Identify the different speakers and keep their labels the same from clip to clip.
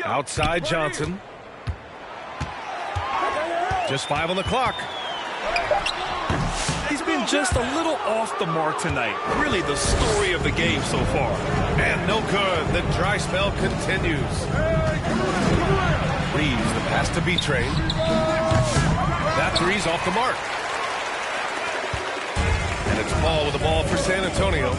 Speaker 1: Outside Johnson. Just 5 on the clock.
Speaker 2: He's been just a little off the mark tonight. Really the story of the game so far.
Speaker 1: And no good. The dry spell continues. Reeves, the pass to vtrail. That three's off the mark. And it's Paul with the ball for San Antonio.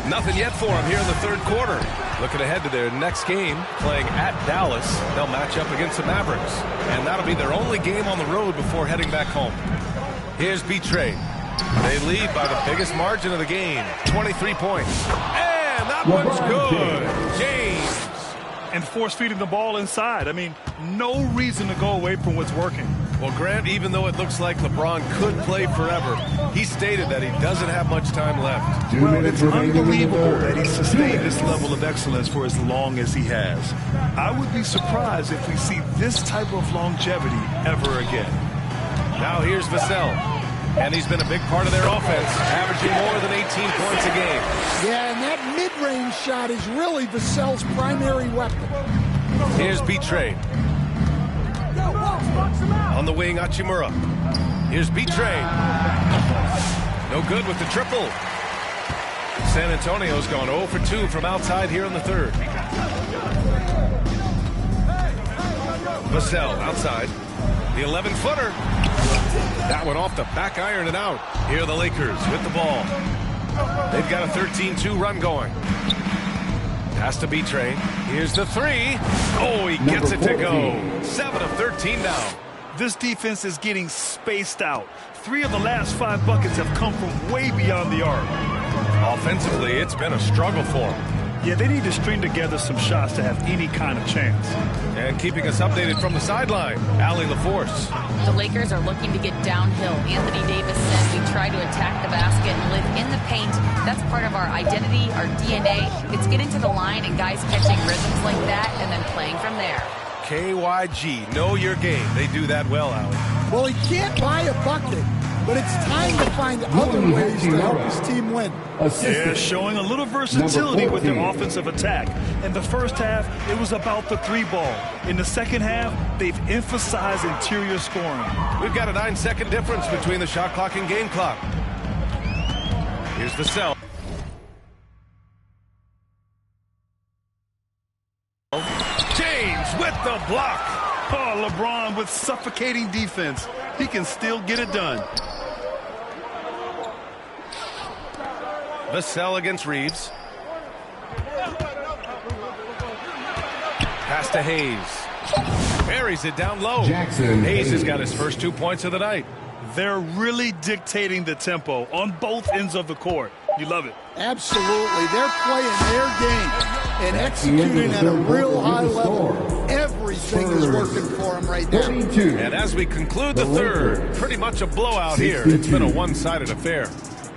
Speaker 1: Nothing yet for him here in the third quarter. Looking ahead to their next game, playing at Dallas. They'll match up against the Mavericks. And that'll be their only game on the road before heading back home. Here's vtrail. They lead by the biggest margin of the game, 23 points. And that one's good. James.
Speaker 2: And force-feeding the ball inside. I mean, no reason to go away from what's working.
Speaker 1: Well, Grant, even though it looks like LeBron could play forever, he stated that he doesn't have much time left.
Speaker 2: Well, it's unbelievable that he sustained this level of excellence for as long as he has. I would be surprised if we see this type of longevity ever again.
Speaker 1: Now here's Vassell. And he's been a big part of their offense, averaging more than 18 points a game.
Speaker 3: Yeah, and that mid-range shot is really Vassell's primary weapon.
Speaker 1: Here's vtrail. On the wing, Hachimura. Here's vtrail. No good with the triple. San Antonio's gone 0 for 2 from outside here in the third. Vassell outside. The 11-footer. That one off the back iron and out. Here are the Lakers with the ball. They've got a 13-2 run going. Pass to vtrail. Here's the three. Oh, he gets it to go. 7 of 13 now.
Speaker 2: This defense is getting spaced out. 3 of the last 5 buckets have come from way beyond the arc.
Speaker 1: Offensively, it's been a struggle for them.
Speaker 2: Yeah, they need to string together some shots to have any kind of chance.
Speaker 1: And keeping us updated from the sideline, Allie LaForce.
Speaker 4: The Lakers are looking to get downhill. Anthony Davis said we try to attack the basket and live in the paint. That's part of our identity, our DNA. It's getting to the line and guys catching rhythms like that and then playing from there.
Speaker 1: KYG, know your game. They do that well, Allie.
Speaker 3: Well, he can't buy a bucket, but it's time to find other ways to help his team win.
Speaker 2: Yeah, showing a little versatility with their offensive attack. In the first half, it was about the 3-ball. In the second half, they've emphasized interior scoring.
Speaker 1: We've got a 9-second difference between the shot clock and game clock. Here's Vassell. James with the block.
Speaker 2: Oh, LeBron with suffocating defense. He can still get it done.
Speaker 1: Vassell against Reeves. Pass to Hayes. Buries it down low. Hayes has got his first 2 points of the night.
Speaker 2: They're really dictating the tempo on both ends of the court. You love it.
Speaker 3: Absolutely. They're playing their game and executing at a real high level. Everything is working for them right now.
Speaker 1: And as we conclude the third, pretty much a blowout here. It's been a one-sided affair.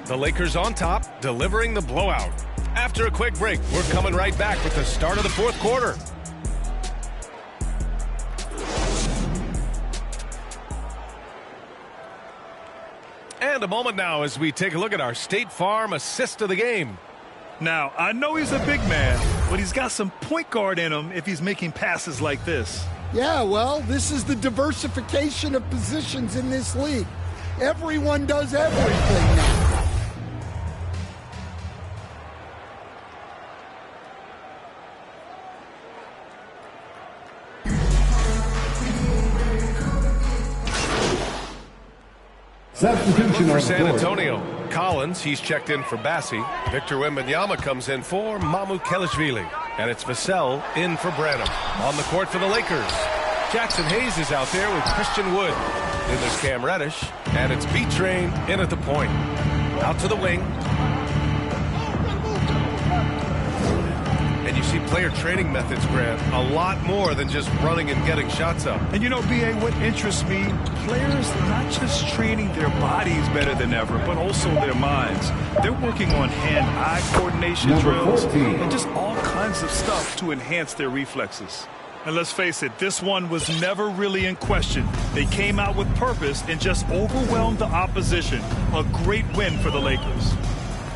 Speaker 1: The Lakers on top, delivering the blowout. After a quick break, we're coming right back with the start of the fourth quarter. And a moment now as we take a look at our State Farm assist of the game.
Speaker 2: Now, I know he's a big man, but he's got some point guard in him if he's making passes like this.
Speaker 3: Yeah, well, this is the diversification of positions in this league. Everyone does everything now.
Speaker 1: Substitution for San Antonio. Collins, he's checked in for Bassi. Victor Wembanyama comes in for Mamu Kelishvili. And it's Vassell in for Branham. On the court for the Lakers. Jackson Hayes is out there with Christian Wood. Then there's Cam Reddish. And it's vtrail in at the point. Out to the wing. And you see player training methods, Grant, a lot more than just running and getting shots up.
Speaker 2: And you know, B.A., what interests me, players not just training their bodies better than ever, but also their minds. They're working on hand-eye coordination drills and just all kinds of stuff to enhance their reflexes. And let's face it, this one was never really in question. They came out with purpose and just overwhelmed the opposition. A great win for the Lakers.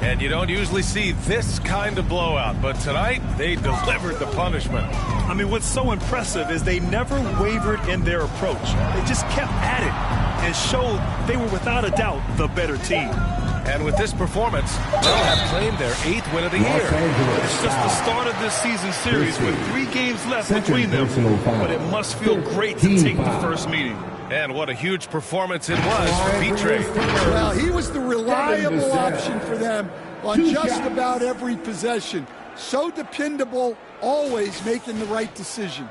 Speaker 1: And you don't usually see this kind of blowout, but tonight they delivered the punishment.
Speaker 2: I mean, what's so impressive is they never wavered in their approach. They just kept at it and showed they were without a doubt the better team.
Speaker 1: And with this performance, they'll have claimed their 8th win of the year.
Speaker 2: It's just the start of this season series with 3 games left between them. But it must feel great to take the first meeting.
Speaker 1: And what a huge performance it was for vtrail.
Speaker 3: Well, he was the reliable option for them on just about every possession. So dependable, always making the right decision.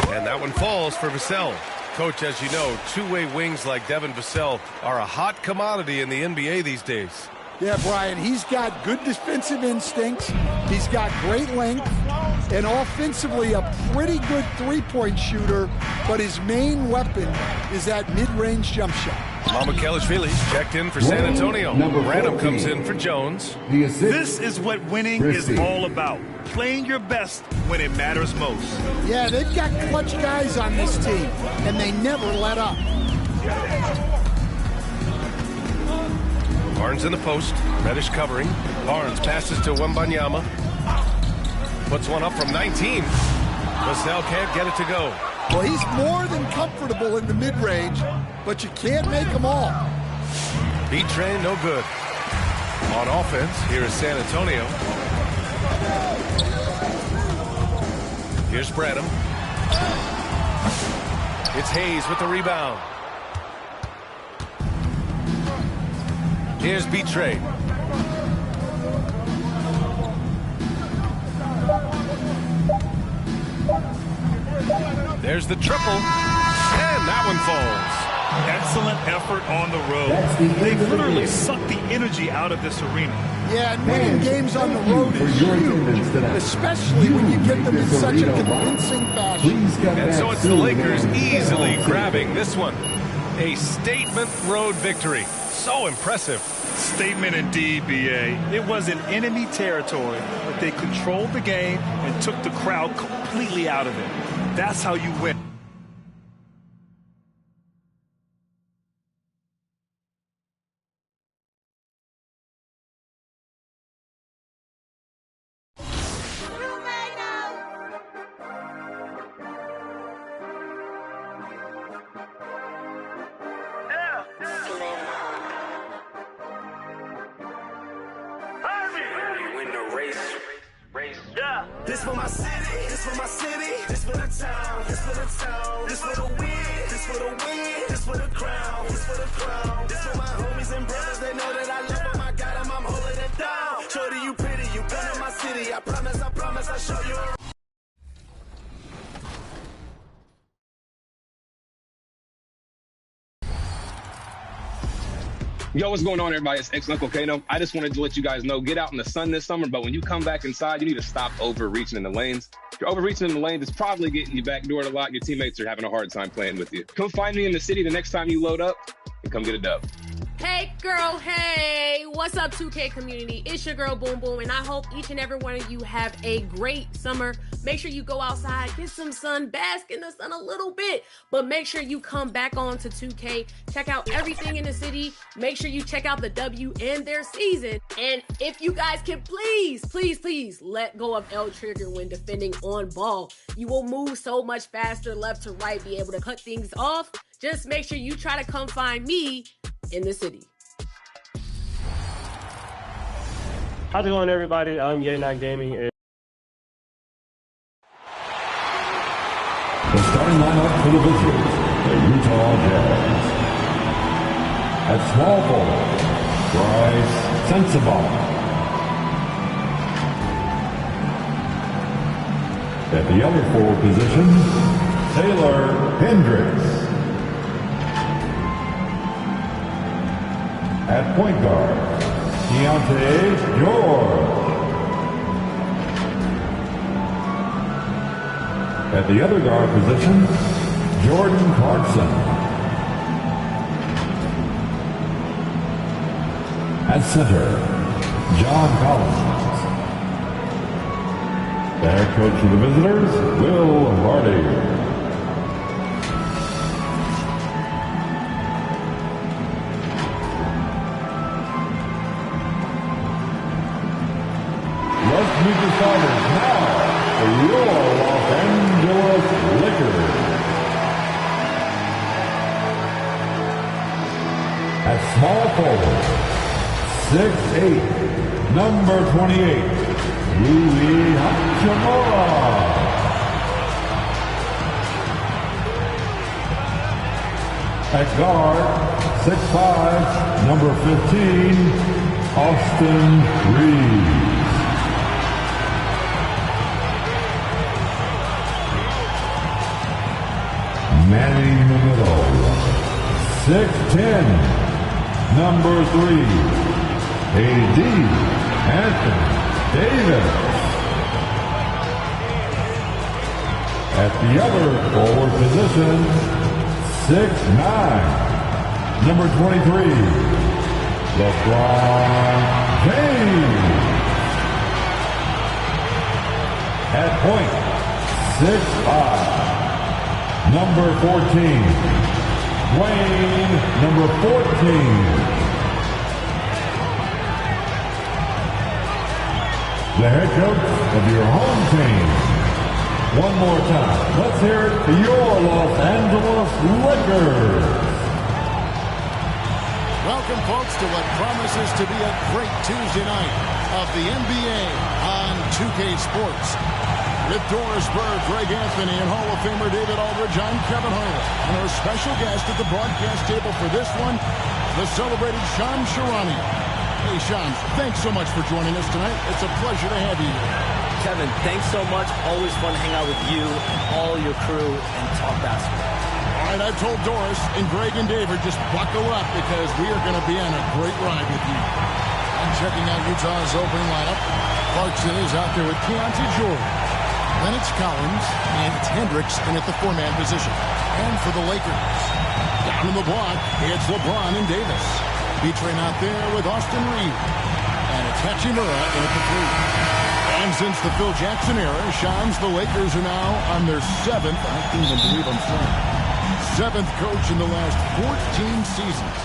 Speaker 1: And that one falls for Vassell. Coach, as you know, two-way wings like Devin Vassell are a hot commodity in the NBA these days.
Speaker 3: Yeah, Brian, he's got good defensive instincts. He's got great length. And offensively, a pretty good three-point shooter. But his main weapon is that mid-range jump shot.
Speaker 1: Mamukelashvili's checked in for San Antonio. Random comes in for Jones.
Speaker 2: This is what winning is all about. Playing your best when it matters most.
Speaker 3: Yeah, they've got clutch guys on this team, and they never let up.
Speaker 1: Barnes in the post. Reddish covering. Barnes passes to Wembanyama. Puts one up from 19. Vassell can't get it to go.
Speaker 3: Well, he's more than comfortable in the mid-range, but you can't make them all.
Speaker 1: vtrail no good. On offense, here is San Antonio. Here's Branham. It's Hayes with the rebound. Here's vtrail. There's the triple, and that one falls.
Speaker 2: Excellent effort on the road. They literally sucked the energy out of this arena.
Speaker 3: Yeah, and winning games on the road is huge, especially when you get them in such a convincing fashion.
Speaker 1: And so it's the Lakers easily grabbing this one. A statement road victory. So impressive.
Speaker 2: Statement indeed, B.A. It was in enemy territory, but they controlled the game and took the crowd completely out of it. That's how you win.
Speaker 5: This for my city, this for my city, this for the town, this for the town, this for the win, this for the win, this for the crown, this for the crown, this for my homies and brothers, they know that I love them, I got them, I'm holding it down. Shorty, you pretty, you been in my city, I promise, I show you around.
Speaker 6: Yo, what's going on, everybody? It's ex-Uncle Kano. I just wanted to let you guys know, get out in the sun this summer, but when you come back inside, you need to stop overreaching in the lanes. If you're overreaching in the lanes, it's probably getting you backdoored a lot. Your teammates are having a hard time playing with you. Come find me in the city the next time you load up and come get a dub.
Speaker 7: Hey girl, hey, what's up 2K community? It's your girl Boom Boom, and I hope each and every one of you have a great summer. Make sure you go outside, get some sun, bask in the sun a little bit, but make sure you come back on to 2K, check out everything in the city, make sure you check out the W and their season, and if you guys can please let go of L trigger when defending on ball. You will move so much faster left to right, be able to cut things off. Just make sure you try to come find me in the city.
Speaker 8: How's it going, everybody? I'm Yenak Gaming.
Speaker 9: The starting lineup for the Wizards, the Utah Jazz. At small forward, Bryce Sensabaugh. At the other forward position, Taylor Hendricks. At point guard, Keontae George. At the other guard position, Jordan Clarkson. At center, John Collins. The head coach of the visitors, Will Hardy. meet the starters now for your Los Angeles Lakers. At small forward, 6'8", number 28, Louis Hachimura. At guard, 6'5", number 15, Austin Reeves. Manning in the middle, 6'10", number 3, A.D. Anthony Davis. At the other forward position, 6'9", number 23, LeBron James. At point, 6'5", number 14, Dwayne, number 14. The head coach of your home team. One more time, let's hear it for your Los Angeles Lakers.
Speaker 10: Welcome, folks, to what promises to be a great Tuesday night of the NBA on 2K Sports. With Doris Burke, Greg Anthony, and Hall of Famer David Aldridge, I'm Kevin Harlan. And our special guest at the broadcast table for this one, the celebrated Shams Charania. Hey, Shams, thanks so much for joining us tonight. It's a pleasure to have you here.
Speaker 11: Kevin, thanks so much. Always fun to hang out with you and all your crew and talk basketball.
Speaker 10: All right, I've told Doris and Greg and David, just buckle up because we are going to be on a great ride with you. I'm checking out Utah's opening lineup. Clarkson is out there with Keontae Jordan. Then it's Collins, and it's Hendricks in at the four-man position. And for the Lakers, down in the block, it's LeBron and Davis. Featuring out there with Austin Reeves. And it's Hachimura in at the three. And since the Phil Jackson era, Shams, the Lakers are now on their seventh, I can't even believe I'm saying, seventh coach in the last 14 seasons.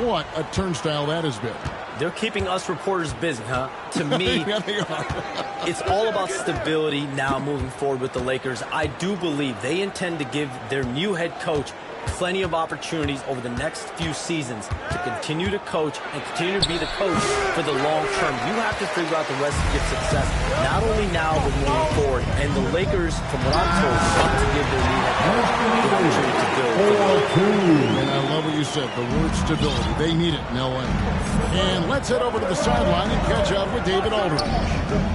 Speaker 10: What a turnstile that has been.
Speaker 11: They're keeping us reporters busy, huh? To me,
Speaker 10: Yeah, they are.
Speaker 11: it's all about stability now moving forward with the Lakers. I do believe they intend to give their new head coach plenty of opportunities over the next few seasons to continue to coach and continue to be the coach for the long term. You have to figure out the rest of your success, not only now but moving forward. And the Lakers, from what I'm told, want to give their new head coach the opportunity to build.
Speaker 10: And I love what you said, the word stability. They need it in LA. And let's head over to the sideline and catch up with David Aldridge.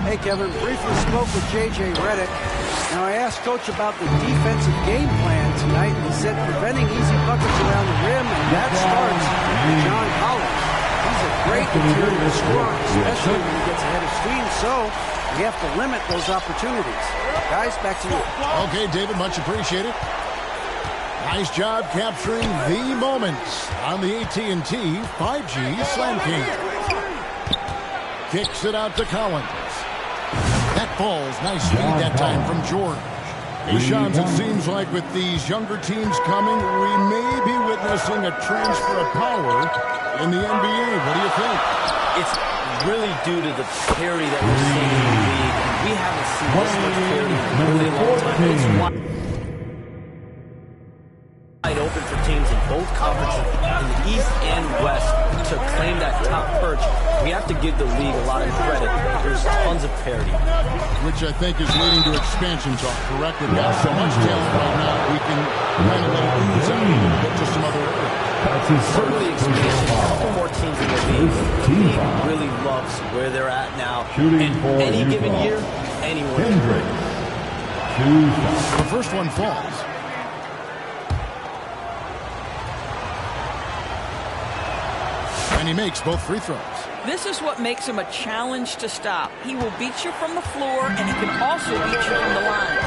Speaker 12: Hey, Kevin, briefly spoke with J.J. Redick. Now, I asked Coach about the defensive game plan tonight, and he said preventing easy buckets around the rim, and that starts with John Collins. He's a great interior scorer, especially when he gets ahead of screens, so we have to limit those opportunities. Guys, back to you.
Speaker 10: Okay, David, much appreciated. Nice job capturing the moments on the AT&T 5G Slam King. Kicks it out to Collins. That falls. Nice feed that time from George. Hey, Shams, it seems like with these younger teams coming, we may be witnessing a transfer of power in the NBA. What do you think?
Speaker 11: It's really due to the parity that we're seeing in the league. We haven't seen this much parity in a really long time. It's wide open for teams in both conferences, in the East and West, to claim that top perch. We have to give the league a lot of credit. There's tons of parity.
Speaker 10: Which I think is leading to expansion talk, correct? We've got so much talent right now, we can kind of let it ooze out and get to some other areas.
Speaker 11: Certainly expansion. A couple more teams in the league. The league really loves where they're at now. And any given year, anyone.
Speaker 10: The first one falls. And he makes both free throws.
Speaker 13: This is what makes him a challenge to stop. He will beat you from the floor, and he can also beat you from the line.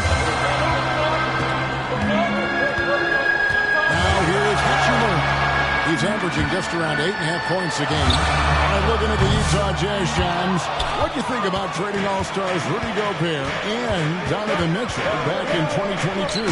Speaker 10: Now here's Hachimura. He's averaging just around 8.5 points a game. All right, looking at the Utah Jazz, Shams. What do you think about trading All-Stars Rudy Gobert and Donovan Mitchell back in 2022?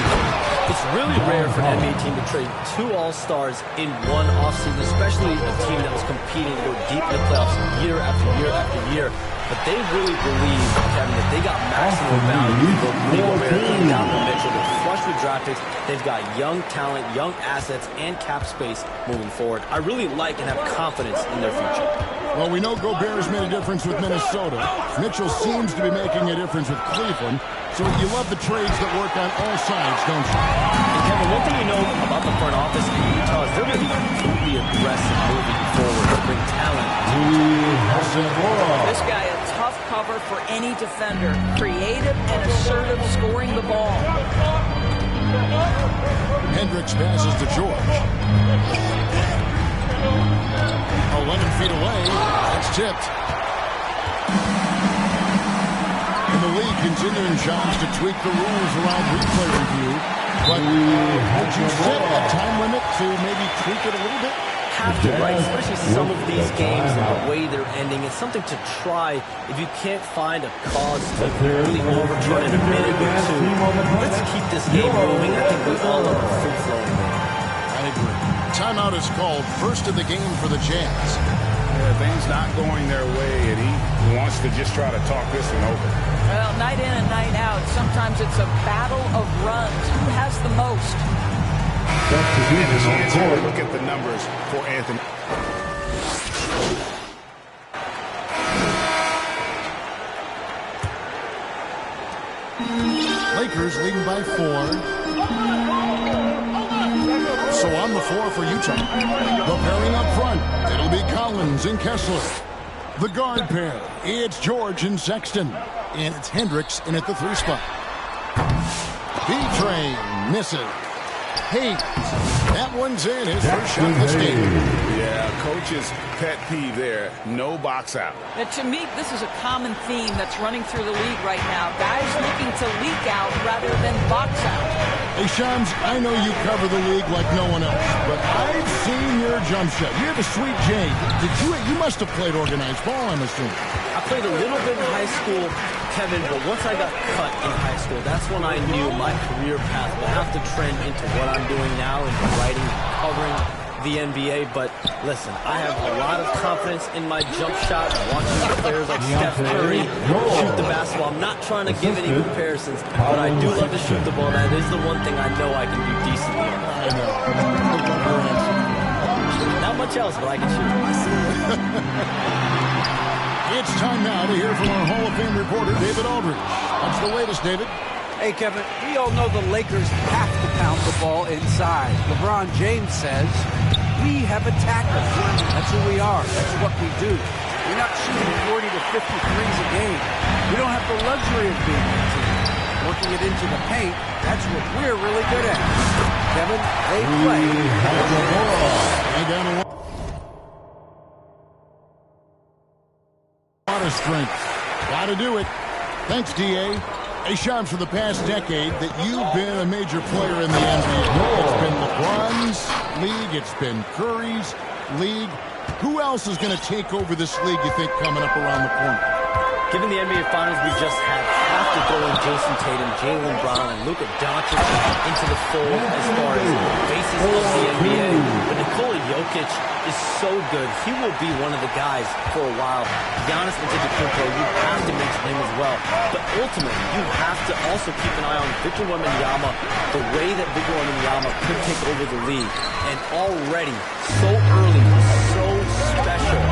Speaker 11: It's really rare for an NBA team to trade two All-Stars in one offseason, especially a team that was competing to go deep in the playoffs year after year after year. But they really believe, Kevin, that they got maximum value for Rudy Gobert and Donovan Mitchell. They're flush with draft picks. They've got young talent, young assets, and cap space moving forward. I really like and have confidence in their future.
Speaker 10: Well, we know Gobert has made a difference with Minnesota. Mitchell seems to be making a difference with Cleveland. So you love the trades that work on all sides, don't you?
Speaker 11: And Kevin, one thing you know about the front office in Utah is they're going to be completely aggressive moving forward to bring talent.
Speaker 13: This guy a tough cover for any defender. Creative and assertive scoring the ball.
Speaker 10: Hendricks passes to George. 11 feet away. That's tipped. And the league continuing jobs to tweak the rules around replay review. But would you set a time limit to maybe tweak it a little bit?
Speaker 11: Have to, right? Especially some of these games and the way they're ending. It's something to try if you can't find a cause to really overturn in a minute or two. Let's keep this game moving. I think we all are free flowing there.
Speaker 10: I agree. Timeout is called. First of the game for the Jazz.
Speaker 14: Things not going their way, and he wants to just try to talk this one over.
Speaker 13: Well, night in and night out, sometimes it's a battle of runs. Who has the most?
Speaker 14: Look at the numbers for Anthony.
Speaker 10: Lakers leading by 4. So on the floor for Utah. The pairing up front, it'll be Collins and Kessler. The guard pair, it's George and Sexton. And it's Hendricks in at the 3 spot. B-Train misses. Hayes, that one's in, his first shot of this game.
Speaker 14: Yeah, coach's pet peeve there, no box out.
Speaker 13: And to me, this is a common theme that's running through the league right now. Guys looking to leak out rather than box out.
Speaker 10: Hey, Shams, I know you cover the league like no one else, but I've seen your jump shot. You have a sweet J. You must have played organized ball, I'm assuming.
Speaker 11: I played a little bit in high school, Kevin, but once I got cut in high school, that's when I knew my career path would have to trend into what I'm doing now, into writing, covering the NBA. But listen, I have a lot of confidence in my jump shot. Watching players like Steph Curry shoot the basketball. I'm not trying to give any comparisons, but I do love to shoot the ball. That is the one thing I know I can do decently. Not much else, but I can shoot.
Speaker 10: It's time now to hear from our Hall of Fame reporter, David Aldridge. What's the latest, David?
Speaker 12: Hey, Kevin, we all know the Lakers have to pound the ball inside. LeBron James says, we have attackers. That's who we are. That's what we do. We're not shooting 40 to 50 threes a game. We don't have the luxury of being a team. Working it into the paint, that's what we're really good at. Kevin, they play.
Speaker 10: A lot of strength. Got to do it. Thanks, D.A. Hey, Shams, for the past decade that you've been a major player in the NBA. It's been LeBron's league. It's been Curry's league. Who else is going to take over this league, you think, coming up around the corner?
Speaker 11: Given the NBA Finals we just had, have to throw in Jason Tatum, Jaylen Brown, and Luka Doncic into the fold as far as faces of the NBA. But Nikola Jokic is so good. He will be one of the guys for a while. Giannis Antetokounmpo, you have to mention him as well. But ultimately, you have to also keep an eye on Victor Wembanyama, the way that Victor Wembanyama could take over the league. And already, so early, so special.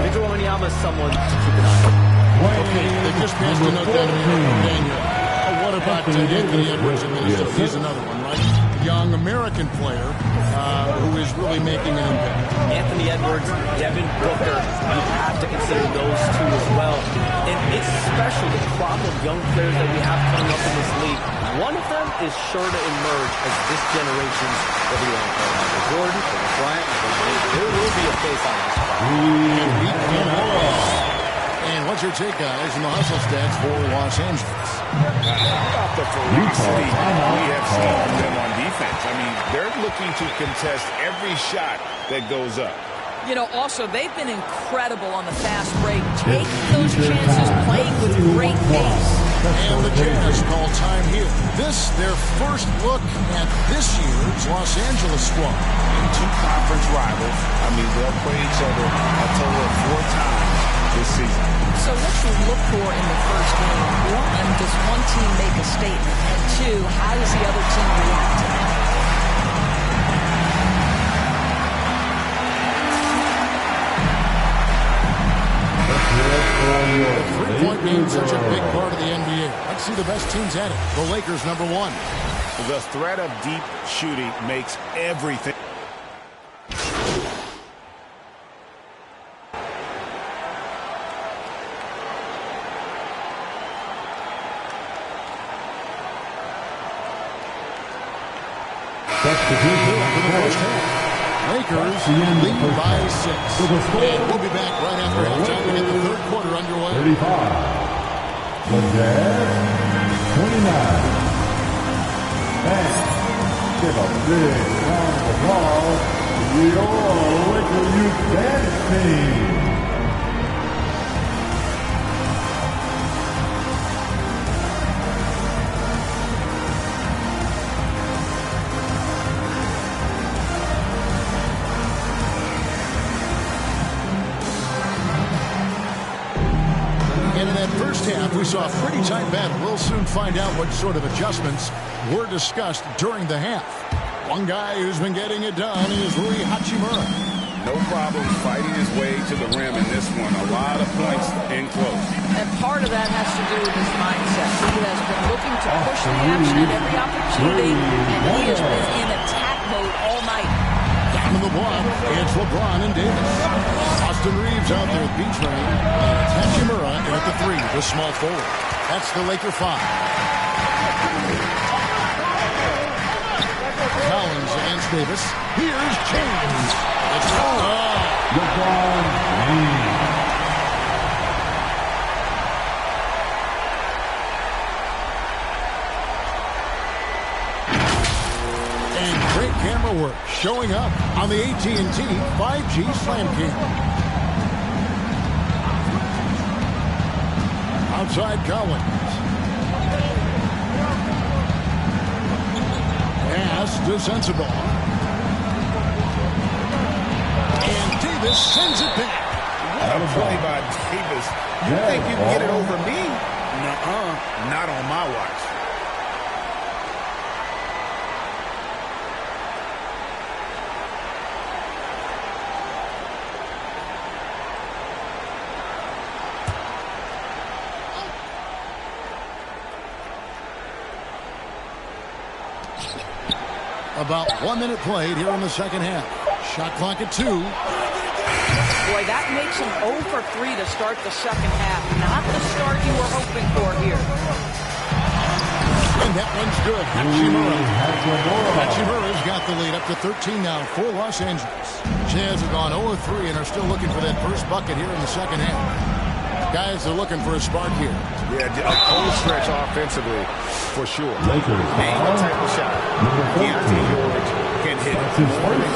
Speaker 11: Victor Wembanyama is someone to keep an eye on.
Speaker 10: Okay, they just passed a note down to Daniel. What about Anthony Edwards in Minnesota? He's another one, right? Young American player who is really making an impact.
Speaker 11: Anthony Edwards, Devin Booker, you have to consider those two as well. And it's special, the crop of young players that we have coming up in this league. One of them is sure to emerge as this generation's, whether you want to call Michael Jordan, Kobe Bryant, there will be a face on this spot.
Speaker 10: And what's your take, guys, in the hustle stats for Los Angeles?
Speaker 14: About the ferocity we have seen from them on defense. I mean, they're looking to contest every shot that goes up.
Speaker 13: You know, also, they've been incredible on the fast break, taking those chances, playing with great pace.
Speaker 10: And the Jazz call time here. This, their first look at this year's Los Angeles squad.
Speaker 14: And two conference rivals. I mean, they'll play each other a total of 4 times this season.
Speaker 13: So what you look for in the first game, one, does one team make a statement? And two, how does the other team react to that?
Speaker 10: The three-point game is such a big part of the NBA. Let's see the best teams at it. The Lakers, number 1.
Speaker 14: The threat of deep shooting makes everything.
Speaker 10: Lakers lead by 6. And we'll be back right after halftime to get the third quarter underway.
Speaker 9: 35. The Jazz, 29. And give a big round of applause to your Laker Youth Dance Team.
Speaker 10: And in that first half, we saw a pretty tight battle. We'll soon find out what sort of adjustments were discussed during the half. One guy who's been getting it done is Rui Hachimura.
Speaker 14: No problem fighting his way to the rim in this one. A lot of points in close.
Speaker 13: And part of that has to do with his mindset. He has been looking to push the action at every opportunity, and he has been in attack mode all night.
Speaker 10: Down in the block, it's LeBron and Davis. Austin Reeves out there at B-Train. And it's Hachimura in at the 3, the small forward. That's the Laker 5. Collins against Davis. Here's James. It's
Speaker 9: LeBron James.
Speaker 10: And great camera work showing up on the AT&T 5G Slam Cam. Outside Collins. Pass to Sensabaugh. And Davis sends it back.
Speaker 14: What a play by Davis. You think you can get it over me? Nuh-uh. Not on my watch.
Speaker 10: About 1 minute played here in the second half. Shot clock at 2.
Speaker 13: Boy, that makes him 0 for 3 to start the second half. Not the start you were hoping for here.
Speaker 10: And that one's good. Hachimura's got the lead up to 13 now for Los Angeles. Jazz have gone 0 for 3 and are still looking for that first bucket here in the second half. Guys are looking for a spark here.
Speaker 14: Yeah, a cold stretch offensively, for sure.
Speaker 9: Lakers.
Speaker 14: Ain't no type of shot. Deontay George can hit more than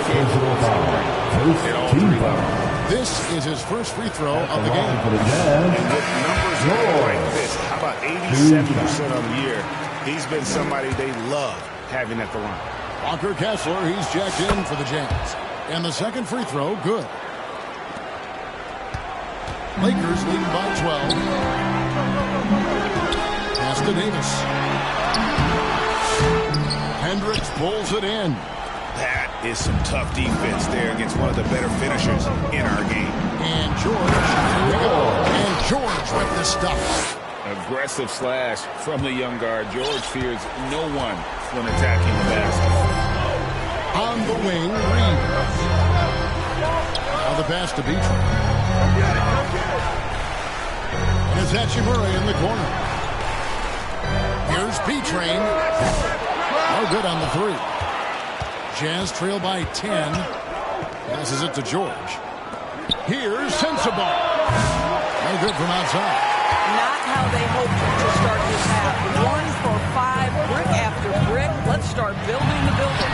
Speaker 14: in all 3 levels.
Speaker 10: This is his first free throw of the game.
Speaker 14: And with numbers like this, how about 87% on the year? He's been somebody they love having at the line.
Speaker 10: Walker Kessler, he's jacked in for the Jazz. And the second free throw, good. Lakers lead by 12. Pass to Davis. Hendricks pulls it in.
Speaker 14: That is some tough defense there against one of the better finishers in our game.
Speaker 10: And George, here we go. And George with the stuff.
Speaker 14: Aggressive slash from the young guard. George fears no one when attacking the basket.
Speaker 10: On the wing, Reeves. Now the pass to Beach. And it's Hachimura in the corner. Here's B-Train. No good on the 3. Jazz trail by 10. Passes it to George. Here's Sensabaugh. No good from outside.
Speaker 13: Not how they hoped to start this half. 1 for 5, brick after brick. Let's start building the building.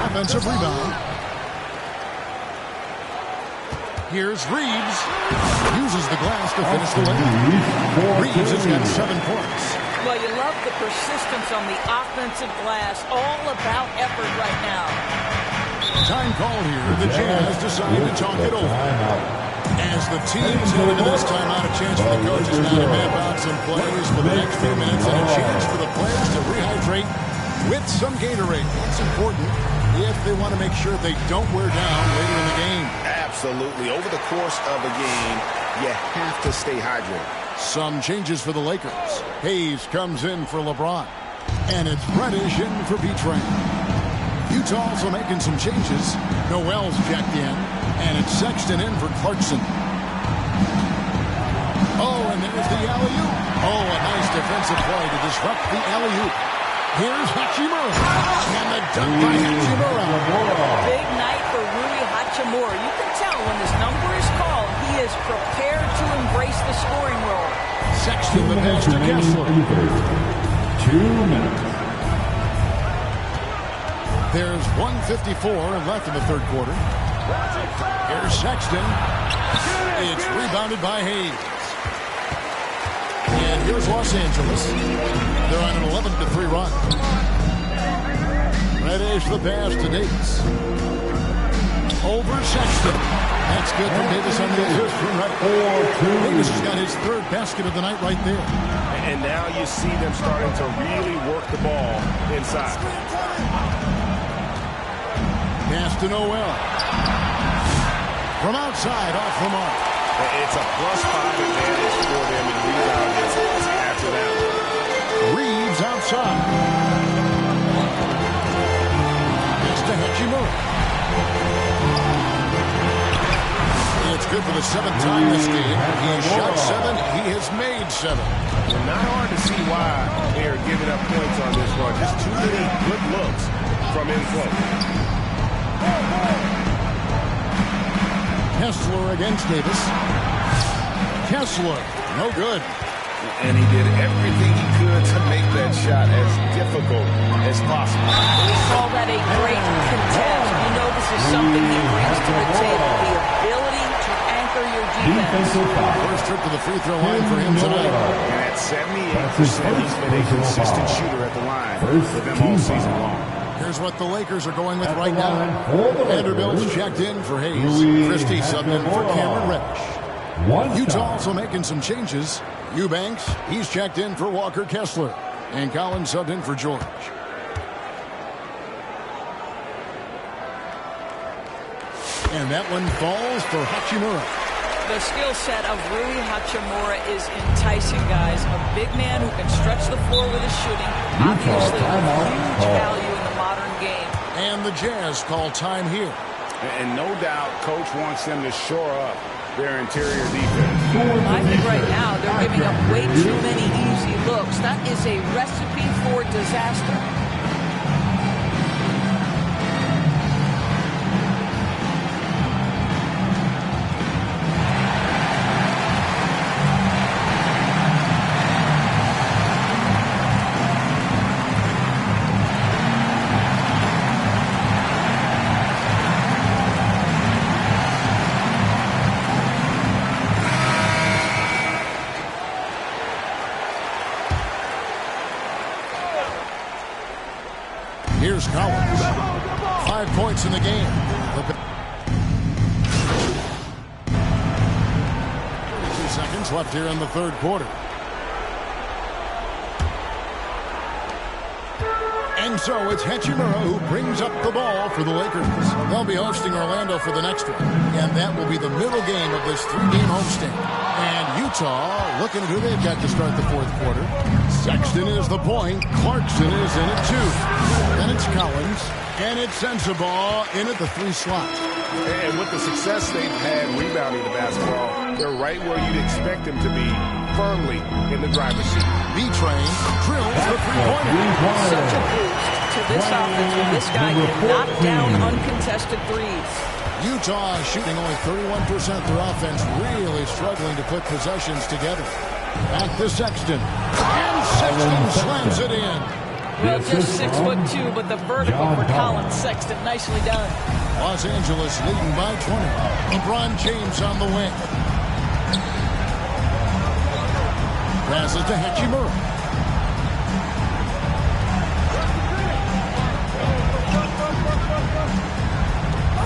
Speaker 10: Offensive rebound. Here's Reeves. Uses the glass to finish the layup. Reeves has got 7 points.
Speaker 13: Well, you love the persistence on the offensive glass. All about effort right now.
Speaker 10: Time called here. The Jazz decide to talk it over. As the teams head into this timeout, a chance for the coaches now to map out some plays for the next few minutes and a chance for the players to rehydrate with some Gatorade. It's important if they want to make sure they don't wear down later in the game.
Speaker 14: Absolutely. Over the course of a game, you have to stay hydrated.
Speaker 10: Some changes for the Lakers. Hayes comes in for LeBron. And it's Reddish in for vtrail. Utah also making some changes. Noel's checked in. And it's Sexton in for Clarkson. Oh, and there's the alley-oop. Oh, a nice defensive play to disrupt the alley-oop. Here's Hachimura. And the dunk by Hachimura.
Speaker 13: Big night for Rui Hachimura. You can tell when this number is called, he is prepared to embrace the scoring role.
Speaker 10: Sexton the pass to Kessler.
Speaker 9: 2 minutes.
Speaker 10: There's 1:54 left in the third quarter. Here's Sexton. It's rebounded by Hayes. And here's Los Angeles. They're on an 11-3 run. Reddish the pass to Davis. Over Sexton. That's good from Davis on the assist. Davis has got his 3rd basket of the night right there.
Speaker 14: And now you see them starting to really work the ball inside.
Speaker 10: Pass to Noel. From outside, off the mark.
Speaker 14: It's a +5 advantage for them in rebounding after that.
Speaker 10: Reeves outside. It's to Hachimura. It's good for the 7th time this game. He shot 7. He has made 7.
Speaker 14: Well, not hard to see why they are giving up points on this run. Just too many good looks from in play.
Speaker 10: Kessler against Davis. Kessler, no good.
Speaker 14: And he did everything he could to make that shot as difficult as possible.
Speaker 13: We call that a great contest. You know this is something he brings to the table, the ability to anchor your defense.
Speaker 10: First trip to the free throw line for him tonight.
Speaker 14: And at 78%, he's been a consistent shooter at the line for them all season long.
Speaker 10: Here's what the Lakers are going with right now. Vanderbilt's checked in for Hayes. Christie subbed in for Cameron Reddish. Utah also making some changes. Eubanks, he's checked in for Walker Kessler. And Collins subbed in for George. And that one falls for Hachimura.
Speaker 13: The skill set of Rui Hachimura is enticing, guys. A big man who can stretch the floor with his shooting. Obviously, a huge value in the modern game.
Speaker 10: And the Jazz call time here.
Speaker 14: And no doubt, Coach wants them to shore up their interior defense.
Speaker 13: I think right now they're giving up way too many easy looks. That is a recipe for disaster.
Speaker 10: Here's Collins. 5 points in the game. 32 seconds left here in the third quarter. And so it's Hachimura who brings up the ball for the Lakers. They'll be hosting Orlando for the next one. And that will be the middle game of this 3-game homestand. And Utah looking at who they've got to start the fourth quarter. Sexton is the point. Clarkson is in at 2. Then it's Collins. And it's Sensabaugh in at the 3 slot.
Speaker 14: And with the success they've had rebounding the basketball, they're right where you'd expect them to be, firmly in the driver's seat.
Speaker 10: vtrail drills the 3-pointer.
Speaker 13: Such a boost to this offense when this guy can knock down uncontested threes.
Speaker 10: Utah shooting only 31% of their offense, really struggling to put possessions together. Back to Sexton. And Sexton slams it in.
Speaker 13: Well, just 6'2", but the vertical for Colin Sexton. Nicely done.
Speaker 10: Los Angeles leading by 20. LeBron James on the wing. Passes to Hachimura.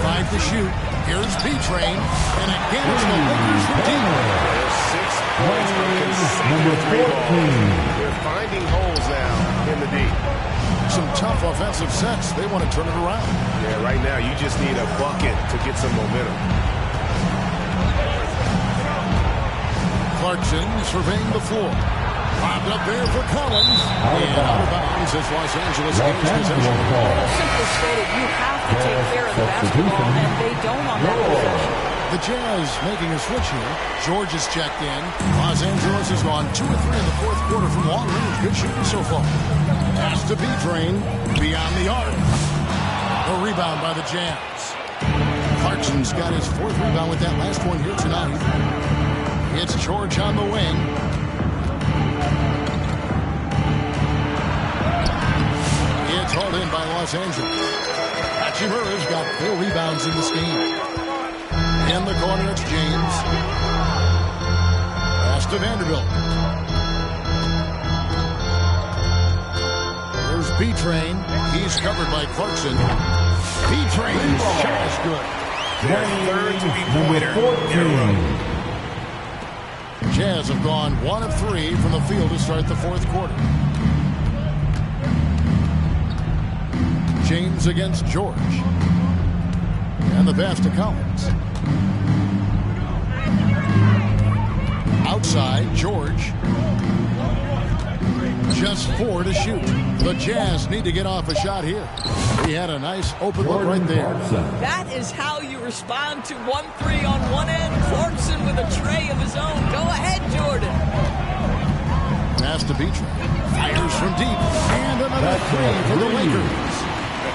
Speaker 10: 5 to shoot. Here's B-Train. And again, it's the Lakers from deep.
Speaker 14: 6 points from consecutive 3 balls. They're finding holes now in the deep.
Speaker 10: Some tough offensive sets. They want to turn it around.
Speaker 14: Yeah, right now you just need a bucket to get some momentum.
Speaker 10: Clarkson surveying the floor. Popped up there for Collins. And out of bounds as Los Angeles gains possession.
Speaker 13: Well, simply stated, you have to take care of the basketball, and they don't on that possession.
Speaker 10: The Jazz making a switch here. George is checked in. Los Angeles has gone 2 of 3 in the fourth quarter from long range. Good shooting so far. Pass to B-Train. Beyond the arc. A rebound by the Jazz. Clarkson's got his 4th rebound with that last one here tonight. It's George on the wing. It's hauled in by Los Angeles. Hachimura's got 4 rebounds in this game. In the corner, it's James. Pass to Vanderbilt. There's B-Train. He's covered by Clarkson. B-Train's shot is good.
Speaker 14: Their third three-pointer in a row.
Speaker 10: Jazz have gone 1 of 3 from the field to start the fourth quarter. James against George. And the pass to Collins. Outside, George. Just 4 to shoot. The Jazz need to get off a shot here. He had a nice open look right there.
Speaker 13: That is how you respond to 1-3 on one end. Clarkson with a tray of his own. Go ahead, Jordan.
Speaker 10: Pass to B-Train. Fires from deep. And another 3 for the Lakers.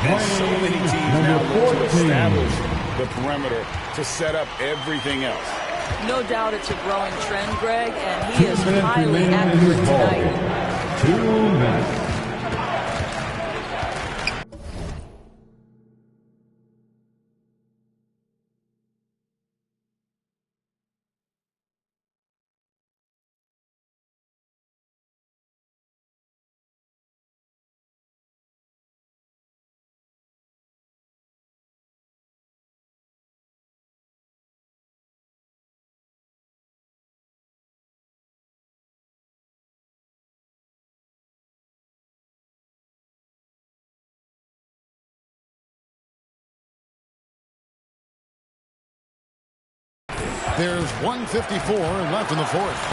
Speaker 14: And so many teams now look to establish the perimeter to set up everything else.
Speaker 13: No doubt it's a growing trend, Greg, and he is highly accurate tonight.
Speaker 9: 2 minutes.
Speaker 10: There's 1:54 left in the fourth.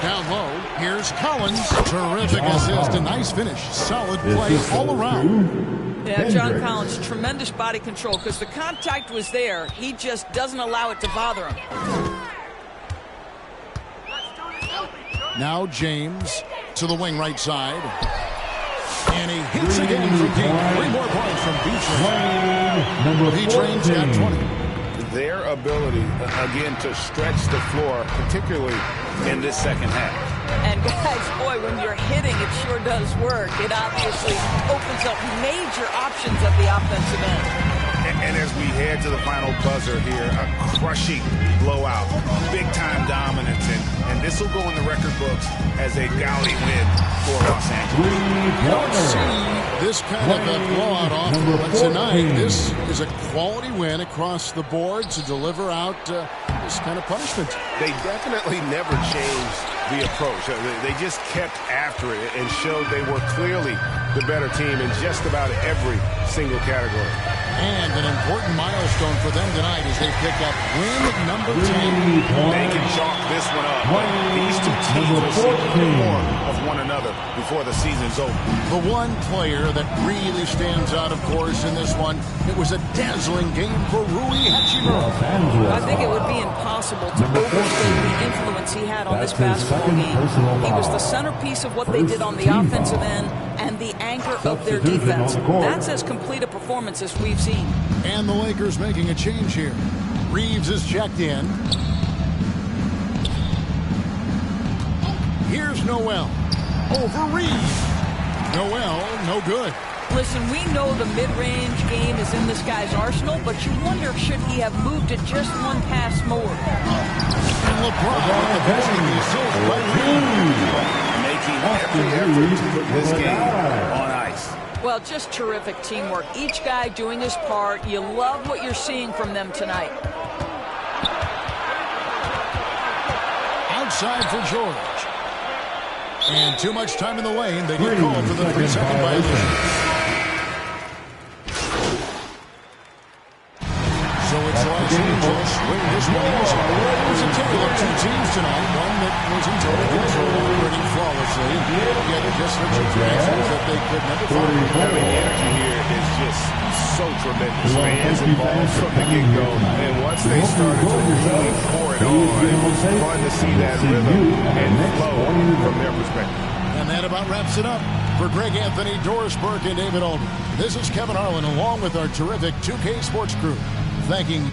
Speaker 10: Down low, here's Collins. Terrific assist, a nice finish. Solid play all around.
Speaker 13: Yeah, John Collins, tremendous body control because the contact was there. He just doesn't allow it to bother him.
Speaker 10: Now James to the wing right side. And he hits again from deep. 3 more points from B-Train. B-Train's got 20.
Speaker 14: Their ability, again, to stretch the floor, particularly in this second half.
Speaker 13: And guys, boy, when you're hitting, it sure does work. It obviously opens up major options at the offensive end.
Speaker 14: And as we head to the final buzzer here, a crushing blowout, big-time dominance, and this will go in the record books as a gaudy win for Los Angeles.
Speaker 10: Don't see this kind of a blowout often, but tonight this is a quality win across the board to deliver out this kind of punishment.
Speaker 14: They definitely never changed the approach. They just kept after it and showed they were clearly the better team in just about every single category.
Speaker 10: And an important milestone for them tonight as they pick up win number 10.
Speaker 14: They can chalk this one up. These two teams will see a little more of one another before the season's over.
Speaker 10: The one player that really stands out, of course, in this one, it was a dazzling game for Rui Hachimura.
Speaker 13: I think it would be impossible to overstate the influence he had on this basketball game. He was the centerpiece of what they did on the offensive end and the anchor of their defense. That's as complete a performance as we've seen.
Speaker 10: And the Lakers making a change here. Reeves is checked in. Here's Noel. Over Reeves. Noel, no good.
Speaker 13: Listen, we know the mid-range game is in this guy's arsenal, but you wonder should he have moved it just one pass more.
Speaker 10: And LeBron with the pitching the assist.
Speaker 14: Making every effort to put this game on ice.
Speaker 13: Well, just terrific teamwork. Each guy doing his part. You love what you're seeing from them tonight.
Speaker 10: Outside for George. And too much time in the lane. They get called for the 3-second violation. So it's Los Angeles winning this one easy. It was a tale of two teams tonight. One that was in total control, operating flawlessly. The other just for situations that they could never find.
Speaker 14: I mean, the energy here is just so tremendous. Fans involved from the get-go. And once they started to really pour it on, it was fun to see that rhythm and flow from their perspective.
Speaker 10: And that about wraps it up. For Greg Anthony, Doris Burke, and David Aldridge, this is Kevin Harlan along with our terrific 2K Sports crew. Thanking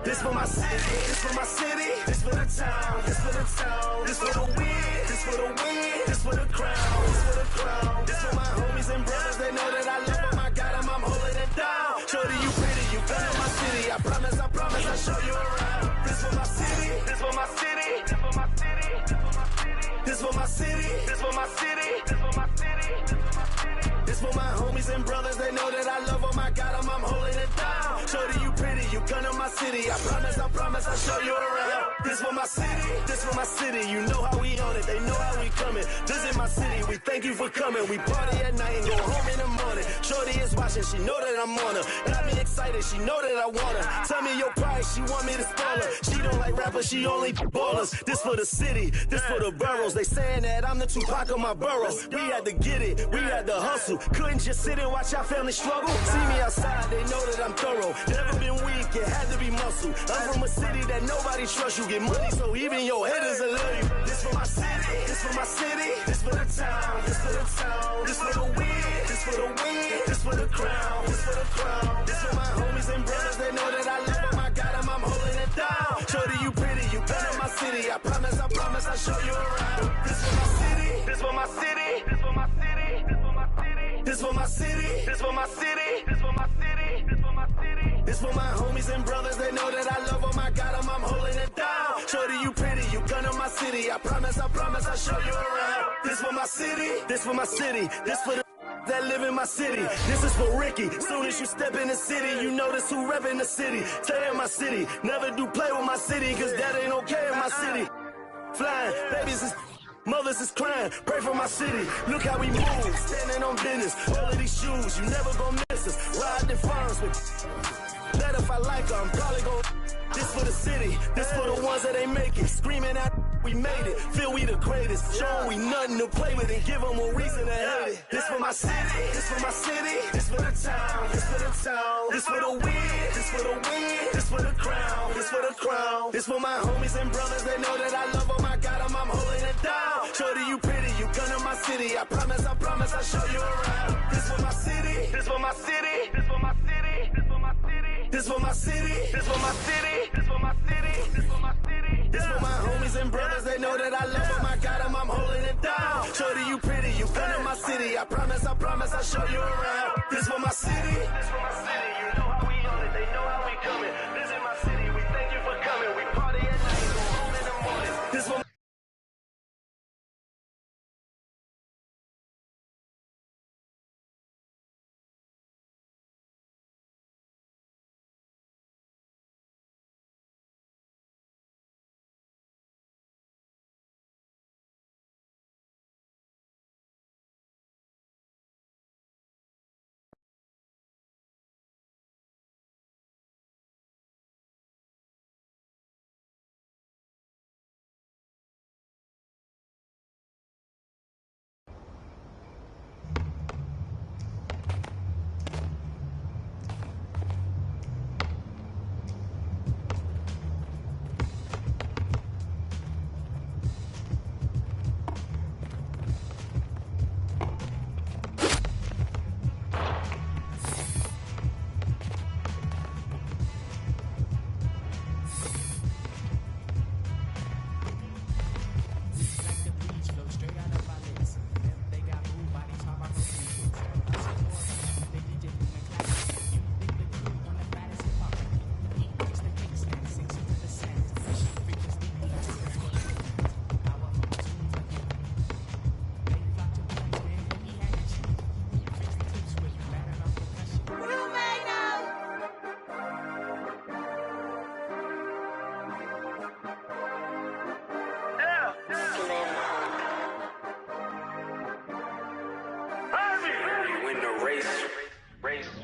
Speaker 5: This for my city, this for my city, this for the town, this for the town, this for the win, this for the win, this for the crown, this for the crown, this for my homies and brothers, they know that I love them, I got them, I'm holding it down. Shorty, you pretty, you come to my city, I promise, I'll show you around. This for my city, this for my city, this for my city, this for my city, this for my city, this for my city, this for my homies and brothers, they know that I love them, I got them, I'm holding it down. Shorty, you pretty, you come to my city, I promise, I'll show you around. This for my city, you know how we on it, they know how we coming. Visit my city, we thank you for coming. We party at night and go home in the morning. Shorty is watching, she know that I'm on her. Got me excited, she know that I want her. Tell me your price, she want me to spoil her. She don't like rappers, she only ballers. This for the city, this for the boroughs. They saying that I'm the Tupac of my borough. We had to get it, we had to hustle. Couldn't just sit and watch our family struggle. See me outside, they know that I'm thorough. Never been weak, it had to be muscle. I'm from a city that nobody trusts. You get money, so even your haters will love you. This for my city, this for my city, this for the town, this for the town, this for the win, this for the win, this for the crown, this for the crown, this for my homies and brothers. They know that I love them, I got them, I'm holding it down. Shorty, you pretty, you come to my city. I promise, I'll show you around. This for my city, this for my city, this for my city, this for my city, this for my city, this for my city, this for my city, this for my homies and brothers. They know that I love them, I got them, I'm holding it down. Shorty, you pretty, you come to my city. I promise, I'll show you around. This for my city, this for my city, this for the that live in my city. This is for Ricky. Soon as you step in the city, you notice who rep in the city. Stay in my city, never do play with my city, cause that ain't okay in my city. Flying, babies is mothers is crying, pray for my city. Look how we move, standing on business. All of these shoes, you never gon' miss us. Ride the farms with that if I like her, I'm probably gon' this for the city, this for the ones that ain't make it. Screaming out, we made it, feel we the greatest. Show we nothing to play with and give them a reason to hate it. This for my city, this for my city, this for the town, this for the town, this for the win, this for the win, this for the crown, this for the crown. This for my homies and brothers, they know that I love them, I got them, I'm holding it down. Shorty, you pretty, you come to my city. I promise, I'll show you around. This for my city, this for my city, this for my city, this for my city, this for my city, this for my city, this for my city, this for my city, this for my homies and brothers, they know that I love them, I got them, I'm holding it down. Shorty, you pretty, you come to my city. I promise, I'll show you around. This for my city, this for my city, you know how we on it, they know how we coming. Visit my city, we thank you for coming. We party at night, go home in the morning. This for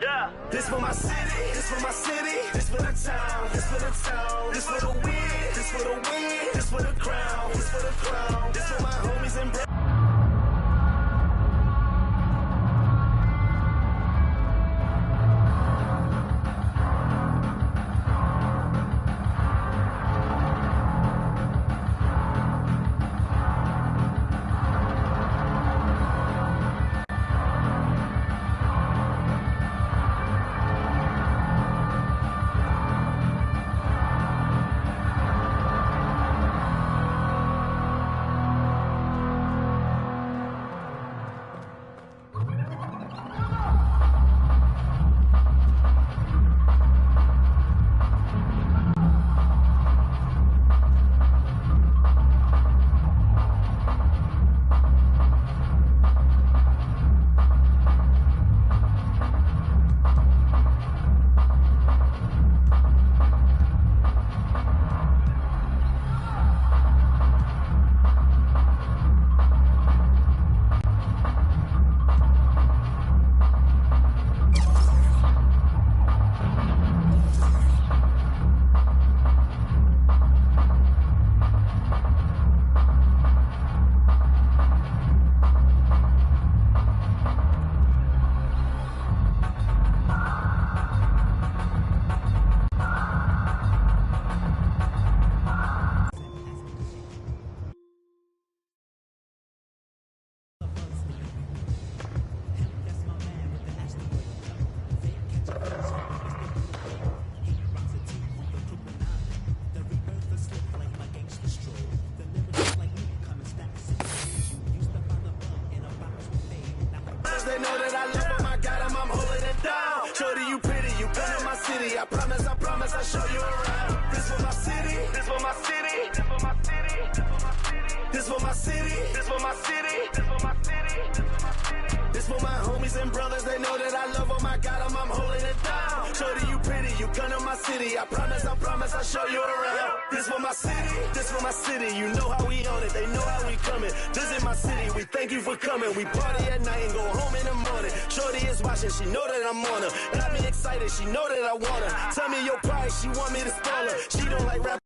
Speaker 5: Yeah. This for my city, this for my city, this for the town, this for the town, this for the win, this for the win, this for the crown, this for the crown, this for my homies and brothers. They know that I love them, I got them, I'm holding it down. Shorty, you pretty, you come to my city. I promise, I'll show you around. This for my city, this for my city, this for my city, this for my city, this for my city, this for my city, this for my homies and brothers. They know that I love them, I got them, I'm holding it down. Shorty, you pretty, you come to my city. I promise, I'll show you around. This for my city, this for my city. You know how we own it, they know how we coming. Visit my city, we thank you for coming. We party at night and go home in the morning. Shorty is watching, she know that I'm on her. Got me excited, she know that I want her. Tell me your price, she want me to spoil her. She don't like rap.